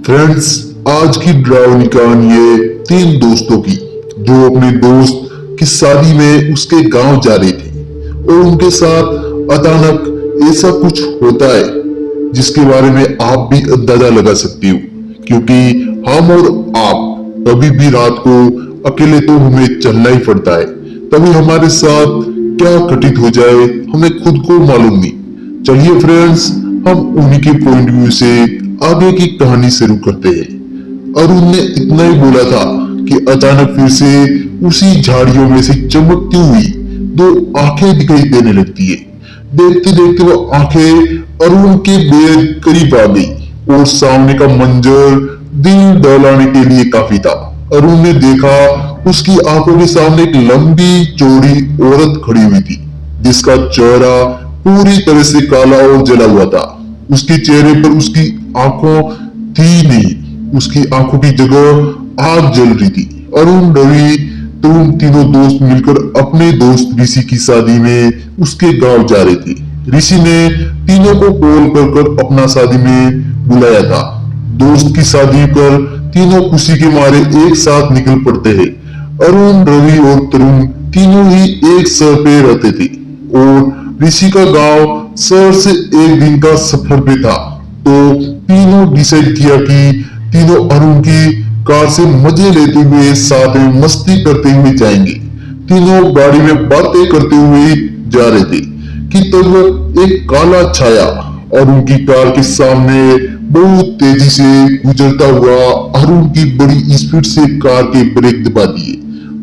Friends, आज की डरावनी कहानी है तीन दोस्तों की जो अपने दोस्त की शादी में उसके गांव जा रहे थे और उनके साथ अचानक ऐसा कुछ होता है जिसके बारे में आप भी अंदाजा लगा सकते हो, क्योंकि हम और आप कभी भी रात को अकेले तो हमें चलना ही पड़ता है। तभी हमारे साथ क्या घटित हो जाए हमें खुद को मालूम नहीं। चलिए फ्रेंड्स, हम उन्हीं के पॉइंट व्यू से आगे की कहानी शुरू करते हैं। अरुण ने इतना ही बोला था कि अचानक फिर से उसी झाड़ियों में से चमकती हुई दो आंखें दिखाई देने लगती है। देखते देखते वो आंखें अरुण के बेहद करीब आ गई और सामने का मंजर दिल दहलाने के लिए काफी था। अरुण ने देखा उसकी आंखों के सामने एक लंबी चौड़ी औरत खड़ी हुई थी जिसका चेहरा पूरी तरह से काला और जला हुआ था। उसके चेहरे पर उसकी आंखों थी नहीं, उसकी आंखों की जगह आग जल रही थी। अरुण, रवि, तुम तीनों दोस्त मिलकर अपने दोस्त ऋषि की शादी में उसके गांव जा रहे थे। ऋषि ने तीनों को कॉल कर कर अपना शादी में बुलाया था। दोस्त की शादी पर तीनों खुशी के मारे एक साथ निकल पड़ते हैं। अरुण, रवि और तरुण तीनों ही एक शहर पे रहते थे और ऋषि का गांव शहर से एक दिन का सफर पे था। तो तीनों डिसाइड किया कि तीनों अरुण की कार से मजे लेते हुए साथ में मस्ती करते हुए जाएंगे। तीनों गाड़ी में बातें करते हुए जा रहे थे कि तब एक काला छाया और उनकी कार के सामने बहुत तेजी से गुजरता हुआ अरुण की बड़ी स्पीड से कार के ब्रेक दबा दिए।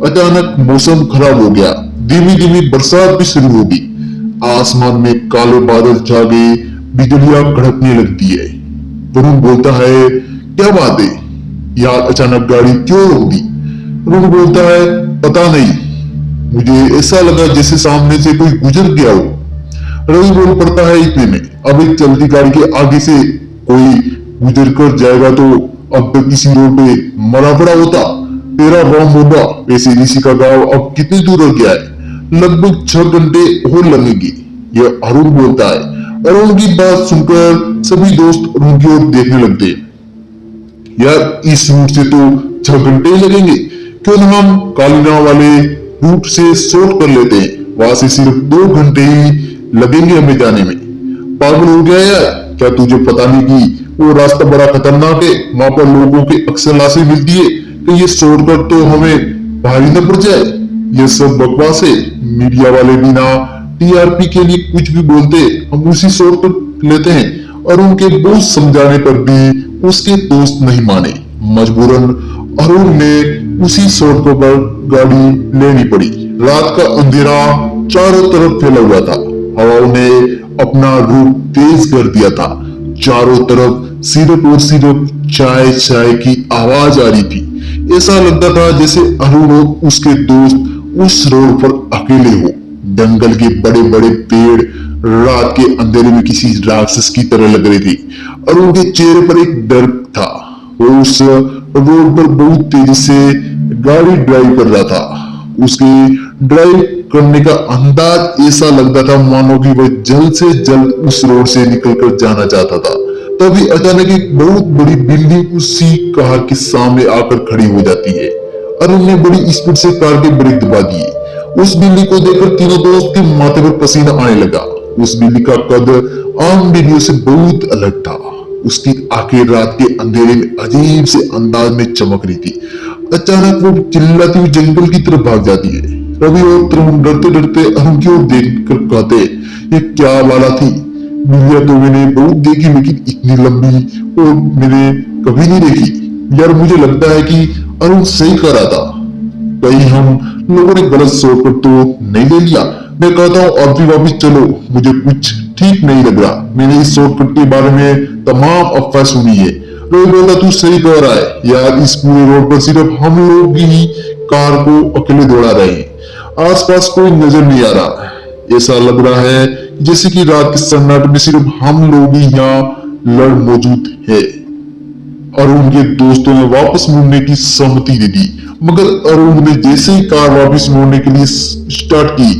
अचानक मौसम खराब हो गया, धीमी धीमी बरसात भी शुरू हो गई। आसमान में काले बादल छा गए, बिजलियां कड़कने लगती है। वरुण बोलता है, क्या बात है यार, अचानक गाड़ी क्यों रोक दी? वरुण बोलता है, पता नहीं, मुझे ऐसा लगा जैसे सामने से कोई गुजर गया हो। रवि बोल पड़ता है, इतने में अब एक चलती गाड़ी के आगे से कोई गुजर कर जाएगा तो अब तक किसी रोड पे मरा पड़ा होता। तेरा रॉन्ग होगा। वैसे ऋषि का गांव अब कितनी दूर रह गया है? लगभग 6 घंटे और लगेंगे, यह अरुण बोलता है। अरुण की बात सुनकर सभी दोस्त अरुण की ओर देखने लगते। यार, इस रूट से तो 6 घंटे ही लगेंगे, क्यों ना हम कालीना वाले रूट से शॉर्ट कर लेते हैं, वहां से सिर्फ 2 घंटे ही लगेंगे हमें जाने में। पागल हो गया यार, क्या तुझे पता नहीं कि वो रास्ता बड़ा खतरनाक है, वहां पर लोगों की अक्सर लाशें मिलती है कि ये शॉर्टकट तो हमें भारी न पड़ जाए। ये सब बकवास है, मीडिया वाले बिना टीआरपी के लिए कुछ भी बोलते, हम उसी शॉर्टकट लेते हैं। और उनके बहुत समझाने पर भी उसके दोस्त नहीं माने। मजबूरन अरुण ने उसी शॉर्टकट पर गाड़ी लेनी पड़ी। रात का अंधेरा चारों तरफ फैला हुआ था, हवाओं ने अपना रूप तेज कर दिया था। चारों तरफ सिर्फ और सिर्फ चाय चाय की आवाज आ रही थी। ऐसा लगता था जैसे अरुण और उसके दोस्त उस रोड पर अकेले हो। जंगल के बड़े बड़े पेड़ रात के अंधेरे में किसी राक्षस की तरह लग रहे थे। अरुण के चेहरे पर एक डर था। वो उस रोड पर बहुत तेजी से गाड़ी ड्राइव कर रहा था। उसके ड्राइव करने का अंदाज ऐसा लगता था मानो कि वह जल्द से जल्द उस रोड से निकलकर जाना चाहता था। तभी अचानक एक बहुत बड़ी बिल्डिंग उसी कार के सामने आकर खड़ी हो जाती है। अरुण ने बड़ी स्पीड से कार के ब्रेक दबा दिए। उस बिल्ली को देखकर तीनों दोस्त के माथे पर पसीना आने लगा। उस बिल्ली का कद आम बिल्लियों से बहुत अलग था। उसकी आंखें रात के अंधेरे में अजीब से अंदाज में चमक रही थी। अचानक वो चिल्लाती हुई जंगल की तरफ भाग जाती है। रवि और तरुण डरते डरते अरुण की ओर देखकर कहते, ये क्या वाला थी? बिल्लियां तो मैंने बहुत देखी, लेकिन इतनी लंबी और मैंने कभी नहीं देखी। यार, मुझे लगता है कि अरुण सही कह रहा था, कहीं हम लोगों ने गलत शॉर्टकट तो नहीं ले लिया। मैं कहता हूँ अब भी वापिस चलो, मुझे कुछ ठीक नहीं लग रहा। मैंने इस शॉर्टकट के बारे में तमाम अफवाह सुनी है। रोहित बोला, तू सही कह रहा है यार, इस पूरे रोड पर सिर्फ हम लोग ही कार को अकेले दौड़ा रहे हैं। आसपास कोई नजर नहीं आ रहा। ऐसा लग रहा है जैसे कि रात के सन्नाटे में सिर्फ हम लोग ही यहाँ लड़ मौजूद है। अरुण के दोस्तों ने वापस मुड़ने की सहमति दे दी, मगर अरुण ने जैसे ही कार वापस मोड़ने के लिए स्टार्ट की,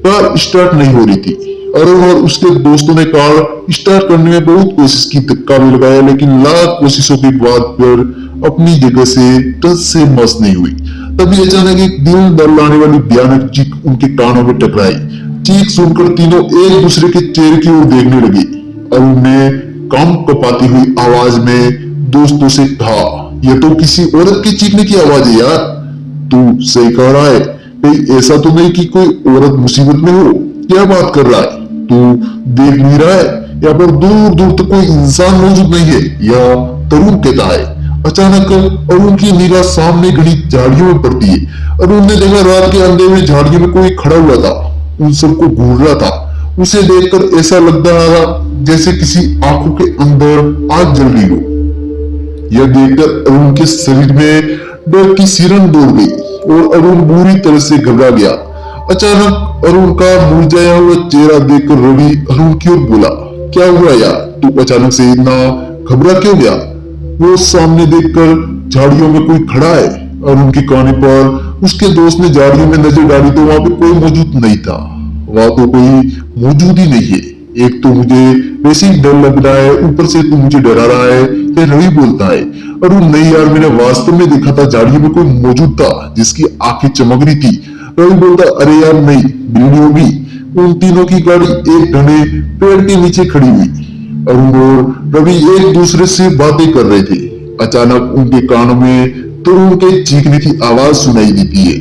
कार स्टार्ट नहीं हो रही थी। अरुण और उसके दोस्तों ने कार स्टार्ट करने में बहुत कोशिश की, धक्का भी लगाया, लेकिन लाख कोशिशों के बाद पर अपनी जगह से टस से मस नहीं हुई। तभी अचानक एक दिल दहलाने वाली भयानक चीख उनके कानों में टकराई। चीख सुनकर तीनों एक दूसरे के चेहरे की ओर देखने लगे। अरुण ने कान कपाती हुई आवाज में दोस्तों से कहा, यह तो किसी औरत की चीखने की आवाज है यार। तू सही कह रहा है, कहीं ऐसा तो नहीं कि कोई औरत मुसीबत में हो। क्या बात कर रहा है, तू देख नहीं रहा है यहाँ पर दूर दूर तक कोई इंसान मौजूद नहीं है, यह तरुण कहता है। अचानक अरुण की निगाह सामने घनी झाड़ियों में पड़ती है। अरुण ने देखा रात के अंधेरे में झाड़ियों में कोई खड़ा हुआ था, उन सबको घूर रहा था। उसे देखकर ऐसा लग रहा था जैसे किसी आंखों के अंदर आग जल रही हो। यह देखकर अरुण के शरीर में डर की सिरन दौड़ गई और अरुण बुरी तरह से घबरा गया। अचानक अरुण का मुरझाया हुआ चेहरा देखकर रवि अरुण की ओर बोला, क्या हुआ यार, तू अचानक से इतना घबरा क्यों गया? वो सामने देखकर झाड़ियों में कोई खड़ा है। अरुण के कहने पर उसके दोस्त ने झाड़ियों में नजर डाली तो वहां पे कोई मौजूद नहीं था। वहां तो कोई मौजूद ही नहीं है। एक तो मुझे वैसे ही डर लग रहा है, ऊपर से तू मुझे डरा रहा है, ये रवि बोलता है। अरुण नहीं यार, मैंने वास्तव में देखा था, झाड़ियों में कोई मौजूद था जिसकी आंखें चमक रही थी। रवि बोलता, अरे यार नहीं, बिल्ली होगी। उन तीनों की गाड़ी एक घने पेड़ के नीचे खड़ी हुई। अरुण और रवि एक दूसरे से बातें कर रहे थे। अचानक उनके कानों में तरुण के चीखने की आवाज सुनाई देती है।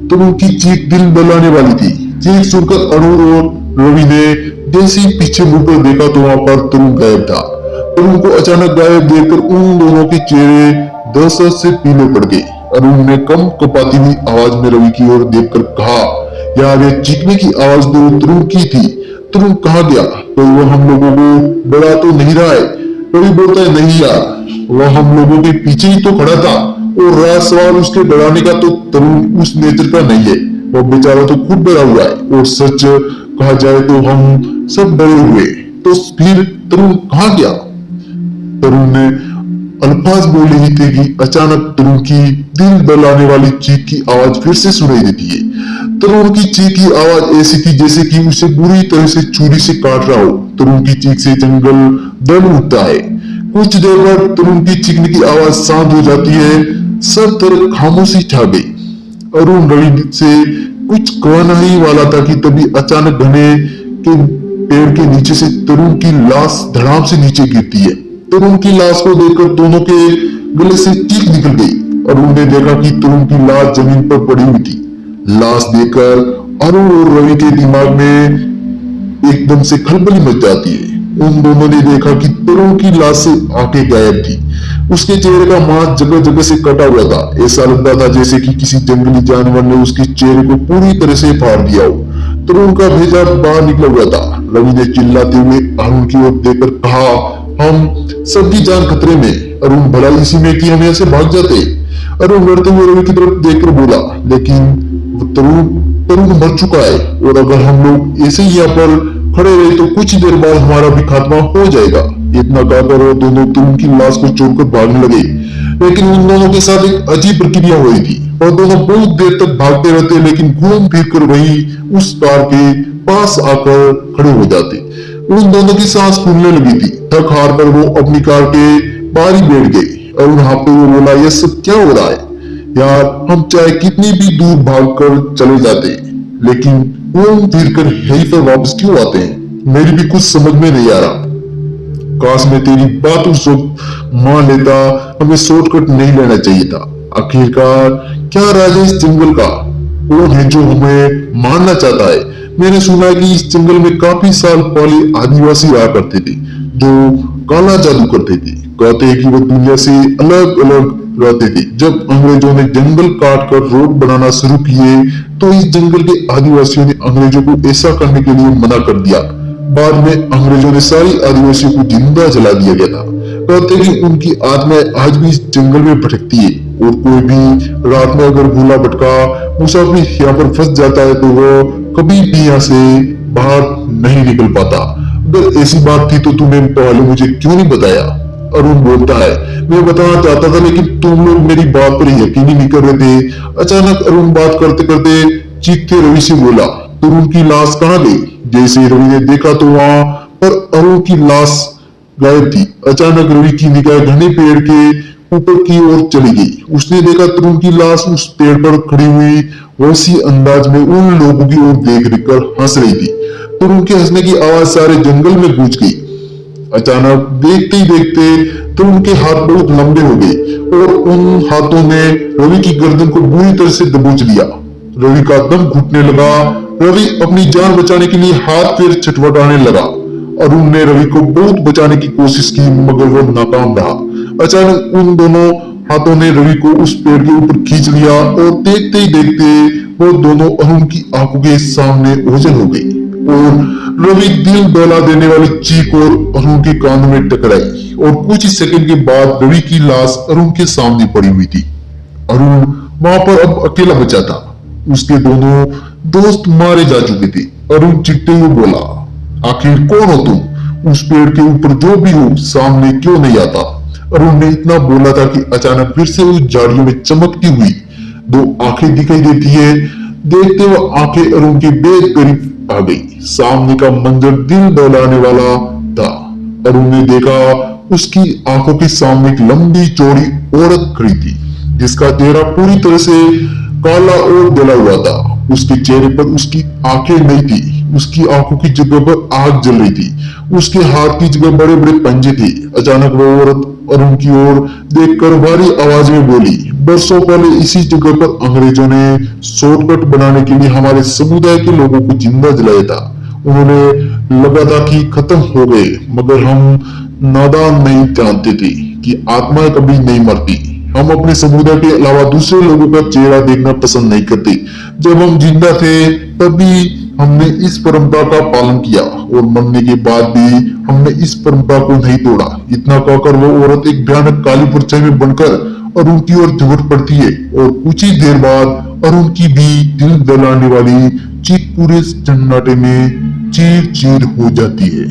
तरुण की चीख दिल दहलाने वाली थी। चीख सुनकर अरुण और रवि ने जैसे ही पीछे मुड़कर देखा तो वहां पर तरुण गायब था। तरुण को अचानक गायब देखकर उन दोनों के चेहरे दहशत से पीले पड़ गए। अरुण ने कम कपाती हुई आवाज में रवि की ओर देखकर कहा, यार ये चीखने की आवाज तो तरुण की थी। तरुण कहाँ गया? तो वो हम लोगों को डरा तो नहीं रहा है? रवि बोलता है, नहीं यार, वह हम लोगों के पीछे ही तो खड़ा था और रहा सवाल उसके डराने का तो तरुण उस नेचर का नहीं है। वो बेचारा तो खुद डरा हुआ है और सच कहा जाए तो हम सब डरे हुए। तो फिर तरुण कहाँ गया? तरुण ने अल्फाज बोले ही थे कि अचानक तरुण की दिल दहलाने वाली चीख की आवाज फिर से सुनाई देती है। तरुण की चीख की आवाज ऐसी थी जैसे कि उसे बुरी तरह से छुरी से काट रहा हो। तरुण की चीख से जंगल दल उठता है। कुछ देर बाद तरुण की चीखने की आवाज शांत हो जाती है। सब तरफ खामोशी छा गई। अरुण रवि से कुछ कहना ही वाला था कि तभी अचानक घने के पेड़ के नीचे से तरुण की लाश धड़ाम से नीचे गिरती है। तरुण की लाश को देखकर दोनों के गले से चीख निकल गई। अरुण ने देखा कि तरुण की लाश जमीन पर पड़ी हुई थी। लाश देखकर अरुण और रवि के दिमाग में एकदम से खलबली मच जाती है। उन दोनों ने देखा कि तरुण की लाश से आंखें गायब थी। उसके चेहरे का मांस जगह जगह से कटा हुआ था। ऐसा लगता था जैसे कि किसी जंगली जानवर ने उसके चेहरे को पूरी तरह से फाड़ दिया हो। तरुण का भेजा बाहर निकला हुआ था। रवि ने चिल्लाते हुए अरुण की ओर देखकर कहा, हम सबकी जान खतरे में। अरुण भला इसी में कि हम यहाँ से भाग जाते। अरुण लड़ते हुए रवि की तरफ देखकर बोला, लेकिन तरुण मर चुका है और अगर हम लोग ऐसे ही यहाँ पर खड़े रहे तो कुछ देर बाद हमारा भी खात्मा हो जाएगा। इतना कहकर वो दोनों तरुण की लाश को छोड़कर भागने लगे। लेकिन उन दोनों के साथ एक अजीब प्रक्रिया हुई थी और दोनों बहुत देर तक भागते रहते, लेकिन घूम फिर कर वही उस कार के पास आकर खड़े हो जाते। उन दोनों की सांस फूलने लगी थी। थक हार कर वो अपनी कार के बाहर ही बैठ गए। अरुण हाँफते हुए बोला, यह सब क्या हो रहा है यार? हम चाहे कितनी भी दूर भागकर चले जाते लेकिन घूम फिर कर यहीं पर वापस क्यों आते हैं? मेरी भी कुछ समझ में नहीं आ रहा। काश मैं तेरी बात उस वक्त मान लेता। हमें शॉर्टकट नहीं लेना चाहिए था। आखिरकार क्या राज है इस जंगल का? कौन है जो हमें मारना चाहता है? मैंने सुना है कि इस जंगल में काफी साल पहले आदिवासी रहा करते थे जो काला जादू करते थे। कहते हैं कि वो दुनिया से अलग अलग रहते थे। जब अंग्रेजों ने जंगल काट कर रोड बनाना शुरू किए तो इस जंगल के आदिवासियों ने अंग्रेजों को ऐसा करने के लिए मना कर दिया। बाद में अंग्रेजों ने सारी आदिवासियों को जिंदा जला दिया गया था। कहते हैं कि उनकी आत्माएं आज भी इस जंगल में भटकती है और कोई भी रात में अगर भूला भटका मुसाफिर यहाँ पर फंस जाता है तो वो कभी भी यहाँ से बाहर नहीं निकल पाता। अगर ऐसी बात थी तो तुमने पहले मुझे क्यों नहीं बताया? अरुण बोलता है, मैं बताना चाहता था लेकिन तुम लोग मेरी बात पर यकीन ही नहीं कर रहे थे। अचानक अरुण बात करते करते चीखते रवि से बोला, तरुण की लाश कहाँ गई? जैसे रवि ने देखा तो वहां पर अरुण की लाश गायब थी। अचानक रवि की निगाह घने पेड़ के ऊपर की ओर चली गई। उसने देखा तरुण की लाश उस पेड़ पर खड़ी हुई वैसी अंदाज में उन लोगों की ओर देख कर हंस रही थी। तरुण के हंसने की आवाज सारे जंगल में गूंज गई। अचानक देखते ही देखते तरुण के हाथ बहुत लंबे हो गए और उन हाथों ने रवि की गर्दन को बुरी तरह से दबोच लिया। रवि का दम घुटने लगा। रवि अपनी जान बचाने के लिए हाथ पैर छटपटाने लगा। अरुण ने रवि को बहुत बचाने की कोशिश की मगर वो नाकाम रहा। अचानक उन दोनों हाथों ने रवि को उस पेड़ के ऊपर खींच लिया और देखते ही देखते वो दोनों अरुण की आंखों के सामने ओझल हो गई और रवि दिल दहला देने वाली चीख और अरुण के कानों में टकराई और कुछ ही सेकंड के बाद रवि की लाश अरुण के सामने पड़ी हुई थी। अरुण वहां पर अब अकेला बचा था। उसके दोनों दोस्त मारे जा चुके थे। अरुण चिढ़ते हुए बोला, आखिर कौन हो तुम? उस पेड़ के ऊपर जो भी हो सामने क्यों नहीं आता? अरुण ने इतना बोला था कि अचानक फिर से उस झाड़ियों में चमकती हुई दो आंखें दिखाई देती है। देखते हुए आंखें अरुण के बेहद करीब आ गई। सामने का मंजर दिल दहलाने वाला था। अरुण ने देखा उसकी आंखों के सामने एक लंबी चौड़ी औरत खड़ी थी जिसका चेहरा पूरी तरह से काला और जला हुआ था। उसके चेहरे पर उसकी आंखें नहीं थी। उसकी आंखों की जगह पर आग जल रही थी। उसके हाथ की जगह बड़े बड़े पंजे थे। अचानक वो औरत अरुण की ओर देखकर भारी आवाज में बोली, बरसों पहले इसी जगह पर अंग्रेजों ने शॉर्टकट बनाने के लिए हमारे समुदाय के लोगों को जिंदा जलाया था। उन्होंने लगा था कि खत्म हो गए मगर हम नादान नहीं जानते थे कि आत्माएं कभी नहीं मरती। हम अपने समुदाय के अलावा दूसरे लोगों का चेहरा देखना पसंद नहीं करते। जब हम जिंदा थे तभी हमने इस परंपरा का पालन किया और मरने के बाद भी हमने इस परंपरा को नहीं तोड़ा। इतना कहकर वो औरत एक भयानक काली परछाई में बनकर अरुण की ओर झपट पड़ती है और कुछ ही देर बाद अरुण की भी दिल दहलाने वाली चीख पूरे सन्नाटे में चीर चीर हो जाती है।